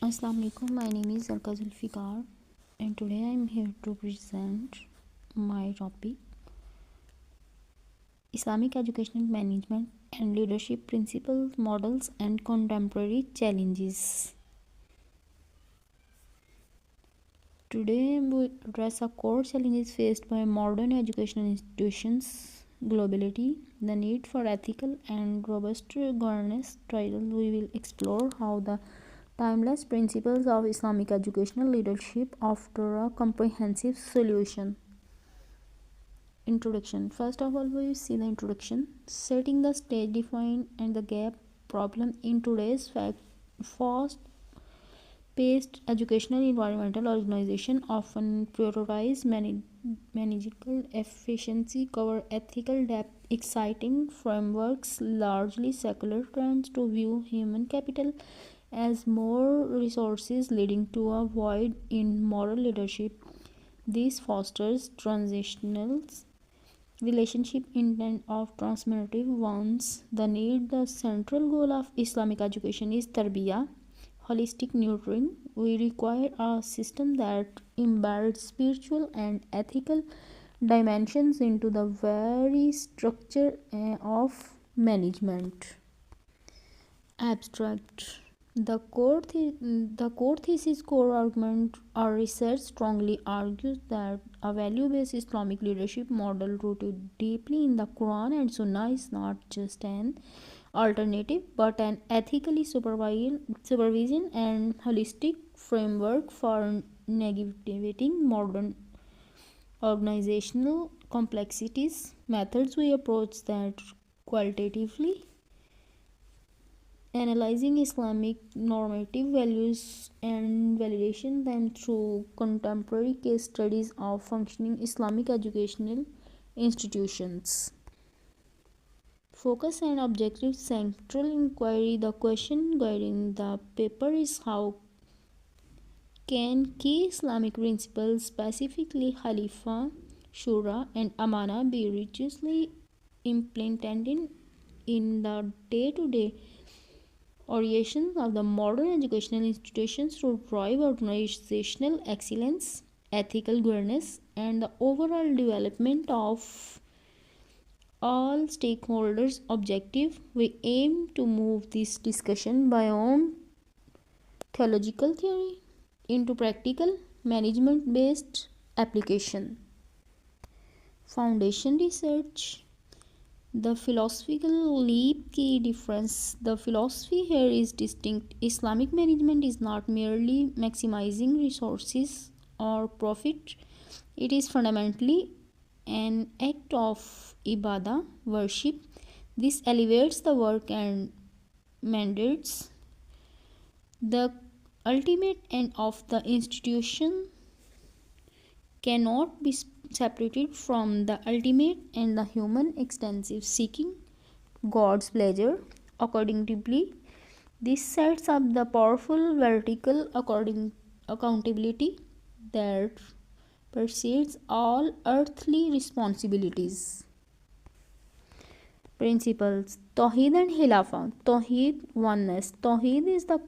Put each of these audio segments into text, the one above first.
Assalamu alaikum. My name is Zarka Zulfikar and today I am here to present my topic Islamic Educational Management and Leadership Principles, Models and Contemporary Challenges. Today we address a core challenges faced by modern educational institutions globally, the need for ethical and robust governance. We will explore how the timeless principles of Islamic educational leadership offer a comprehensive solution. Introduction. First of all, we will see the introduction. Setting the stage, define and the gap problem in today's fast-paced educational environmental organization often prioritize managerial efficiency, cover ethical depth, exciting frameworks, largely secular trends to view human capital as more resources, leading to a void in moral leadership. This fosters transitional relationship intent of transformative ones. The central goal of Islamic education is tarbiyah, holistic nurturing. We require a system that embeds spiritual and ethical dimensions into the very structure of management. Abstract. The core thesis, core argument, or research strongly argues that a value-based Islamic leadership model rooted deeply in the Quran and Sunnah is not just an alternative but an ethically supervision and holistic framework for navigating modern organizational complexities. Methods we approach that qualitatively analyzing Islamic normative values and validation them through contemporary case studies of functioning Islamic educational institutions. Focus and objective central inquiry. The question guiding the paper is how can key Islamic principles, specifically Khalifa, Shura, and Amana, be rigorously implemented in the day-to-day operations of the modern educational institutions to drive organizational excellence, ethical governance, and the overall development of all stakeholders' objective. We aim to move this discussion beyond theological theory into practical management based application. Foundation research. The philosophical leap key difference. The philosophy here is distinct. Islamic management is not merely maximizing resources or profit, it is fundamentally an act of ibadah, worship. This elevates the work and mandates the ultimate end of the institution cannot be separated from the ultimate and the human extensive seeking God's pleasure. Accordingly, this sets up the powerful vertical accountability that precedes all earthly responsibilities. Principles. Tawheed and Khilafa. Tawheed, oneness. Tawheed is the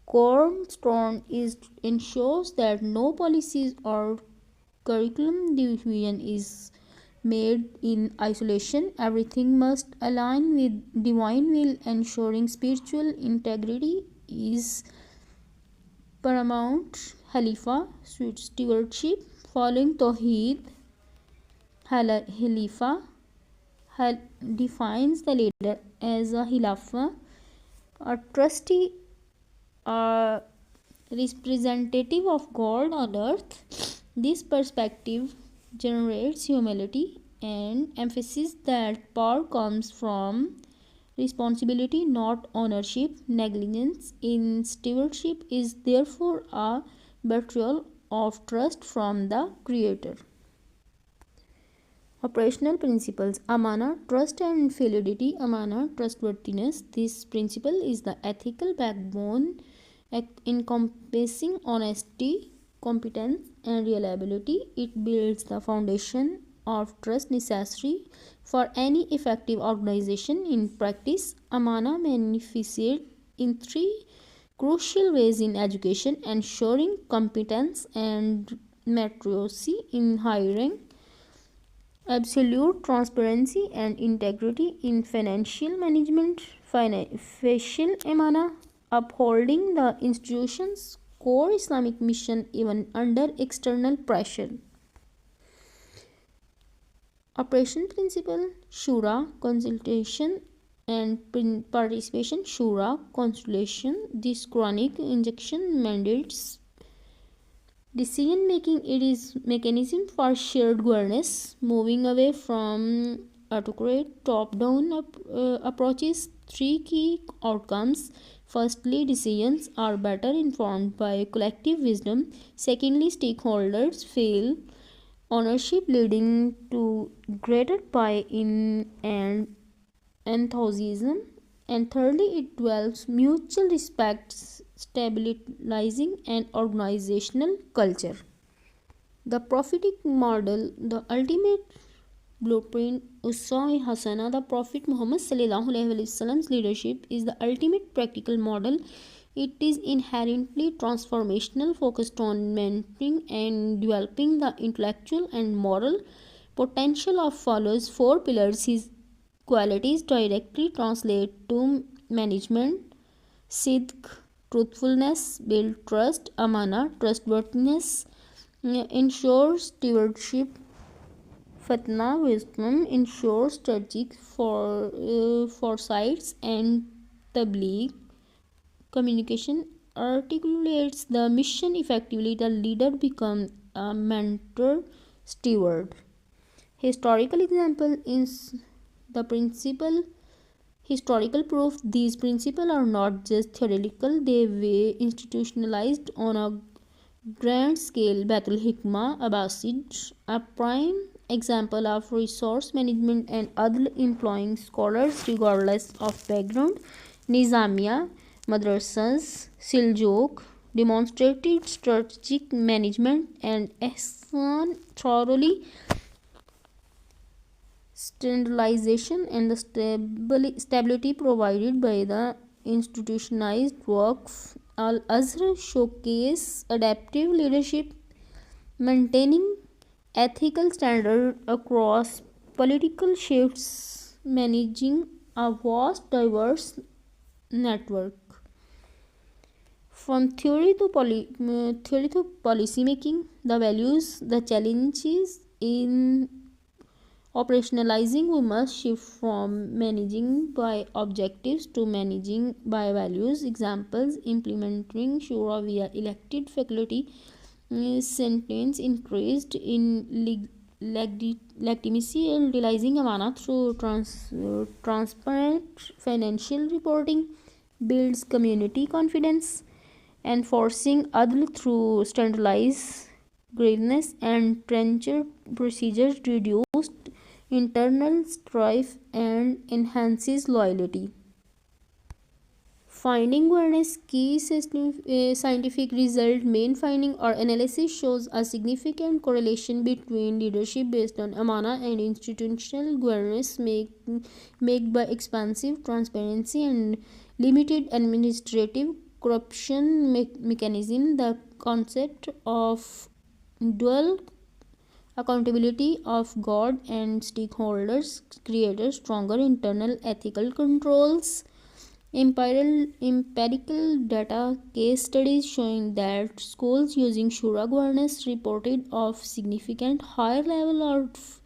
cornerstone. It ensures that no policies or curriculum division is made in isolation. Everything must align with divine will. Ensuring spiritual integrity is paramount. Khalifa, stewardship. Following Tawheed, Khalifa defines the leader as a Khilafa, a trustee, a representative of God on earth. This perspective generates humility and emphasis that power comes from responsibility, not ownership. Negligence in stewardship is therefore a betrayal of trust from the Creator. Operational principles. Amana, trust and fidelity. Amana, trustworthiness. This principle is the ethical backbone encompassing honesty, competence, and reliability. It builds the foundation of trust necessary for any effective organization. In practice, Amana manifests in three crucial ways in education, ensuring competence and meritocracy in hiring, absolute transparency and integrity in financial management, facial amana, upholding the institution's core Islamic mission even under external pressure. Operation principle, shura, consultation and participation, shura, consultation. This chronic injection mandates decision making. It is mechanism for shared governance, moving away from autocrat top-down approaches. Three key outcomes. Firstly, decisions are better informed by collective wisdom. Secondly, stakeholders feel ownership, leading to greater buy-in and enthusiasm. And thirdly, it develops mutual respect, stabilizing an organizational culture. The prophetic model, the ultimate blueprint, Uswa Hasana, the Prophet Muhammad Sallallahu Alaihi Wasallam's leadership is the ultimate practical model. It is inherently transformational, focused on mentoring and developing the intellectual and moral potential of followers. Four pillars. His qualities directly translate to management: sidq, truthfulness, build trust; amana, trustworthiness, ensure stewardship; fatna, wisdom, ensure strategic foresights; and tabligh, communication, articulates the mission effectively. The leader becomes a mentor, steward. Historical example is the principle. Historical proof. These principles are not just theoretical, they were institutionalized on a grand scale. Batul Hikmah Abbasid, a prime example of resource management and other employing scholars regardless of background. Nizamiya Madrasas Seljuk demonstrated strategic management, and Ihsan thoroughly standardization and the stability provided by the institutionalized work. Al Azhar showcase adaptive leadership, maintaining ethical standard across political shifts, managing a vast diverse network. From theory to policy making, the values, the challenges in operationalizing, we must shift from managing by objectives to managing by values. Examples: implementing shura via elected faculty, sentence increased in legitimacy, and realizing amana through transparent financial reporting builds community confidence. Enforcing adl through standardized grievance and trencher procedures reduced internal strife and enhances loyalty. Finding awareness, key scientific result. Main finding or analysis shows a significant correlation between leadership based on amana and institutional governance made by expansive transparency and limited administrative corruption mechanism. The concept of dual accountability of God and stakeholders created stronger internal ethical controls. Empirical data, case studies showing that schools using shura governance reported of significant higher level of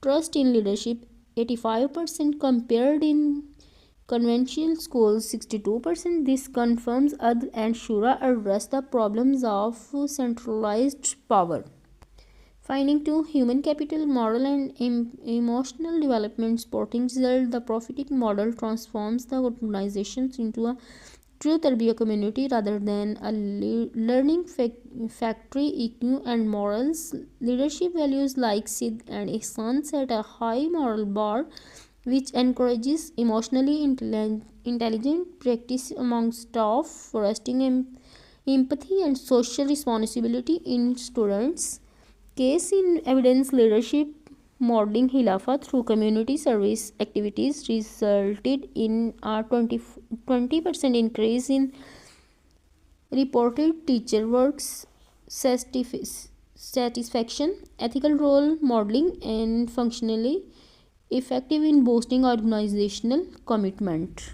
trust in leadership, 85% compared in conventional schools, 62%. This confirms adl and shura address the problems of centralized power. Finding 2, human capital, moral and emotional development supporting result. The prophetic model transforms the organizations into a true tarbiyah community rather than a learning factory. EQ and morals, leadership values like Sid and Ihsan set a high moral bar, which encourages emotionally intelligent practice among staff, fostering empathy and social responsibility in students. Case in evidence, leadership modeling Khilafah through community service activities resulted in a 20% increase in reported teacher works satisfaction, ethical role modeling, and functionally effective in boosting organizational commitment.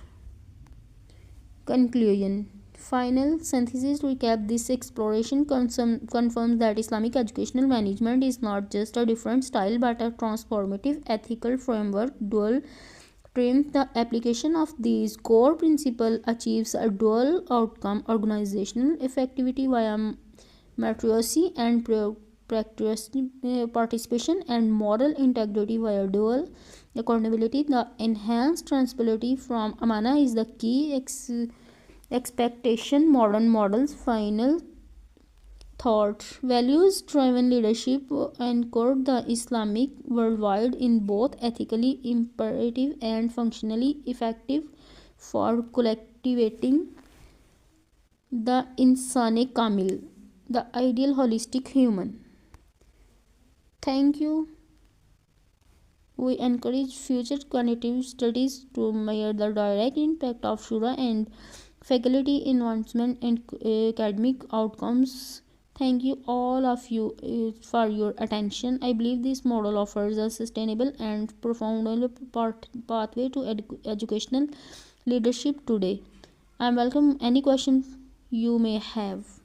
Conclusion. Final synthesis recap. This exploration confirms that Islamic educational management is not just a different style but a transformative ethical framework. Dual trained the application of these core principles achieves a dual outcome: organizational effectivity via meritocracy and participation, and moral integrity via dual accountability. The enhanced transparency from Amana is the key expectation. Modern models. Final thought. Values driven leadership anchored the Islamic worldwide in both ethically imperative and functionally effective for cultivating the insane kamil, the ideal holistic human. Thank you. We encourage future quantitative studies to measure the direct impact of Shura and faculty advancement and academic outcomes. Thank you all of you for your attention. I believe this model offers a sustainable and profound pathway to educational leadership today. I welcome any questions you may have.